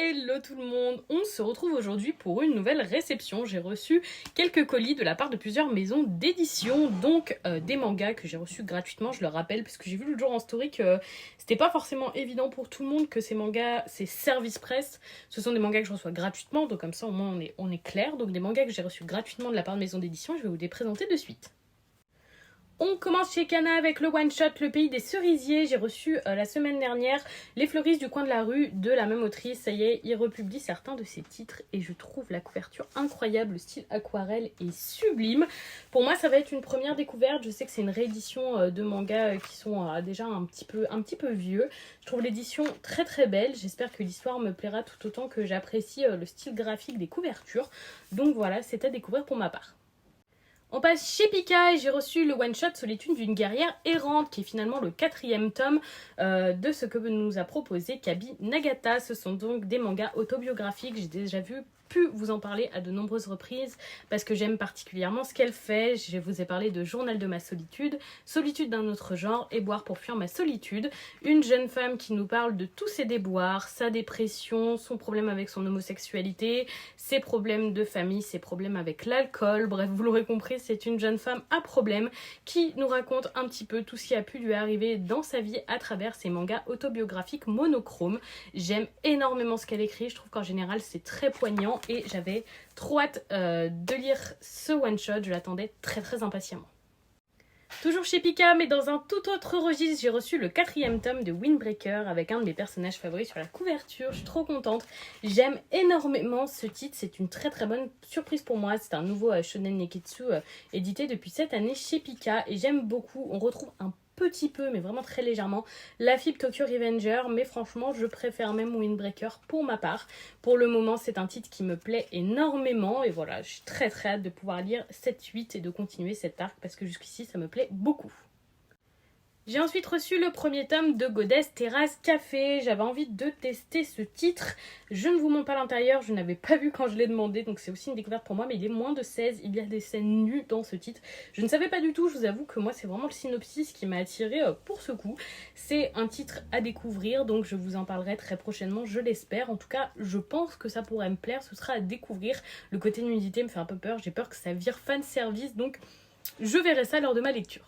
Hello tout le monde, on se retrouve aujourd'hui pour une nouvelle réception. J'ai reçu quelques colis de la part de plusieurs maisons d'édition, donc des mangas que j'ai reçus gratuitement, je le rappelle, parce que j'ai vu l'autre jour en story que c'était pas forcément évident pour tout le monde que ces mangas, ces services presse, ce sont des mangas que je reçois gratuitement, donc comme ça au moins on est clair. Donc des mangas que j'ai reçus gratuitement de la part de maisons d'édition, je vais vous les présenter de suite. On commence chez Kana avec le one-shot Le Pays des Cerisiers. J'ai reçu la semaine dernière Les fleuristes du coin de la rue de la même autrice. Ça y est, il republie certains de ses titres et je trouve la couverture incroyable. Le style aquarelle est sublime. Pour moi, ça va être une première découverte. Je sais que c'est une réédition de mangas qui sont déjà un petit peu vieux. Je trouve l'édition très très belle. J'espère que l'histoire me plaira tout autant que j'apprécie le style graphique des couvertures. Donc voilà, c'est à découvrir pour ma part. On passe chez Pika et j'ai reçu le one-shot Solitude d'une guerrière errante qui est finalement le 4e tome de ce que nous a proposé Kabi Nagata. Ce sont donc des mangas autobiographiques, j'ai déjà pu vous en parler à de nombreuses reprises parce que j'aime particulièrement ce qu'elle fait. Je vous ai parlé de Journal de ma solitude, Solitude d'un autre genre et Boire pour fuir ma solitude. Une jeune femme qui nous parle de tous ses déboires, sa dépression, son problème avec son homosexualité, ses problèmes de famille, ses problèmes avec l'alcool. Bref, vous l'aurez compris, c'est une jeune femme à problème qui nous raconte un petit peu tout ce qui a pu lui arriver dans sa vie à travers ses mangas autobiographiques monochromes. J'aime énormément ce qu'elle écrit, je trouve qu'en général c'est très poignant et j'avais trop hâte de lire ce one-shot, je l'attendais très très impatiemment. Toujours chez Pika, mais dans un tout autre registre, j'ai reçu le 4e tome de Windbreaker avec un de mes personnages favoris sur la couverture. Je suis trop contente. J'aime énormément ce titre. C'est une très très bonne surprise pour moi. C'est un nouveau Shonen Neketsu édité depuis cette année chez Pika et j'aime beaucoup. On retrouve un petit peu, mais vraiment très légèrement, la fibre Tokyo Revenger, mais franchement, je préfère même Windbreaker pour ma part. Pour le moment, c'est un titre qui me plaît énormément, et voilà, je suis très très hâte de pouvoir lire 7-8 et de continuer cet arc, parce que jusqu'ici, ça me plaît beaucoup. J'ai ensuite reçu le premier tome de Goddess Terrace Café. J'avais envie de tester ce titre. Je ne vous montre pas l'intérieur, je n'avais pas vu quand je l'ai demandé, donc c'est aussi une découverte pour moi, mais il est moins de 16. Il y a des scènes nues dans ce titre. Je ne savais pas du tout, je vous avoue que moi c'est vraiment le synopsis qui m'a attirée pour ce coup. C'est un titre à découvrir, donc je vous en parlerai très prochainement, je l'espère. En tout cas, je pense que ça pourrait me plaire, ce sera à découvrir. Le côté nudité me fait un peu peur, j'ai peur que ça vire fan service, donc je verrai ça lors de ma lecture.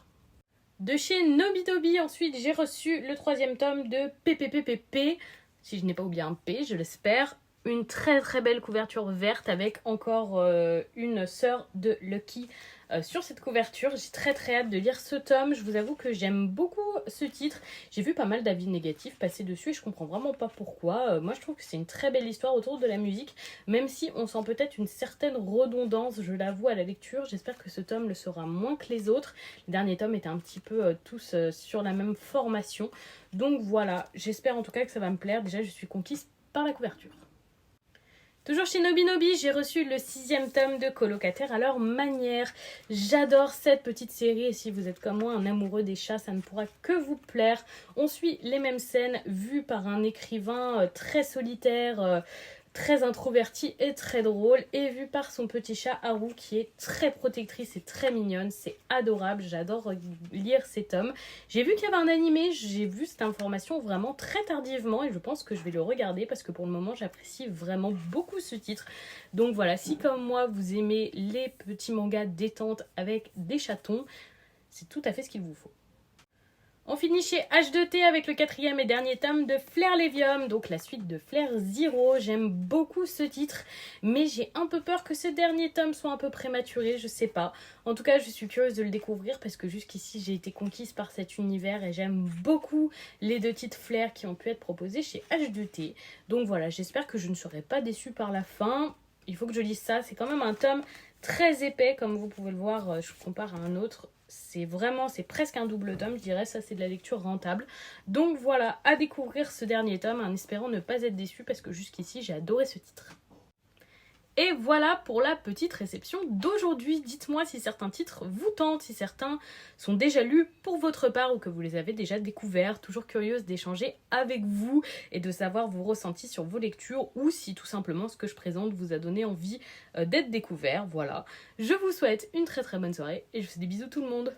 De chez Nobitobi, ensuite, j'ai reçu le 3e tome de PPPPP. Si je n'ai pas oublié un P, je l'espère. Une très très belle couverture verte avec encore une sœur de Lucky sur cette couverture. J'ai très très hâte de lire ce tome. Je vous avoue que j'aime beaucoup ce titre. J'ai vu pas mal d'avis négatifs passer dessus et je comprends vraiment pas pourquoi. Moi je trouve que c'est une très belle histoire autour de la musique, même si on sent peut-être une certaine redondance, je l'avoue, à la lecture. J'espère que ce tome le sera moins que les autres. Les derniers tomes étaient un petit peu tous sur la même formation. Donc voilà, j'espère en tout cas que ça va me plaire. Déjà je suis conquise par la couverture. Toujours chez Nobinobi, j'ai reçu le 6e tome de Colocataire à leur manière. J'adore cette petite série et si vous êtes comme moi un amoureux des chats, ça ne pourra que vous plaire. On suit les mêmes scènes vues par un écrivain très solitaire, très introvertie et très drôle, et vue par son petit chat Haru qui est très protectrice et très mignonne. C'est adorable, j'adore lire ces tomes. J'ai vu qu'il y avait un animé, j'ai vu cette information vraiment très tardivement et je pense que je vais le regarder parce que pour le moment j'apprécie vraiment beaucoup ce titre. Donc voilà, si comme moi vous aimez les petits mangas détente avec des chatons, c'est tout à fait ce qu'il vous faut. On finit chez H2T avec le 4e et dernier tome de Flair Lévium, donc la suite de Flair Zero. J'aime beaucoup ce titre, mais j'ai un peu peur que ce dernier tome soit un peu prématuré, je sais pas. En tout cas, je suis curieuse de le découvrir parce que jusqu'ici, j'ai été conquise par cet univers et j'aime beaucoup les 2 titres Flair qui ont pu être proposés chez H2T. Donc voilà, j'espère que je ne serai pas déçue par la fin. Il faut que je lise ça, c'est quand même un tome très épais, comme vous pouvez le voir, je compare à un autre. C'est presque un double tome, je dirais, ça c'est de la lecture rentable. Donc voilà, à découvrir ce dernier tome en espérant ne pas être déçu parce que jusqu'ici j'ai adoré ce titre. Et voilà pour la petite réception d'aujourd'hui. Dites-moi si certains titres vous tentent, si certains sont déjà lus pour votre part ou que vous les avez déjà découverts. Toujours curieuse d'échanger avec vous et de savoir vos ressentis sur vos lectures ou si tout simplement ce que je présente vous a donné envie d'être découvert. Voilà, je vous souhaite une très très bonne soirée et je vous fais des bisous tout le monde.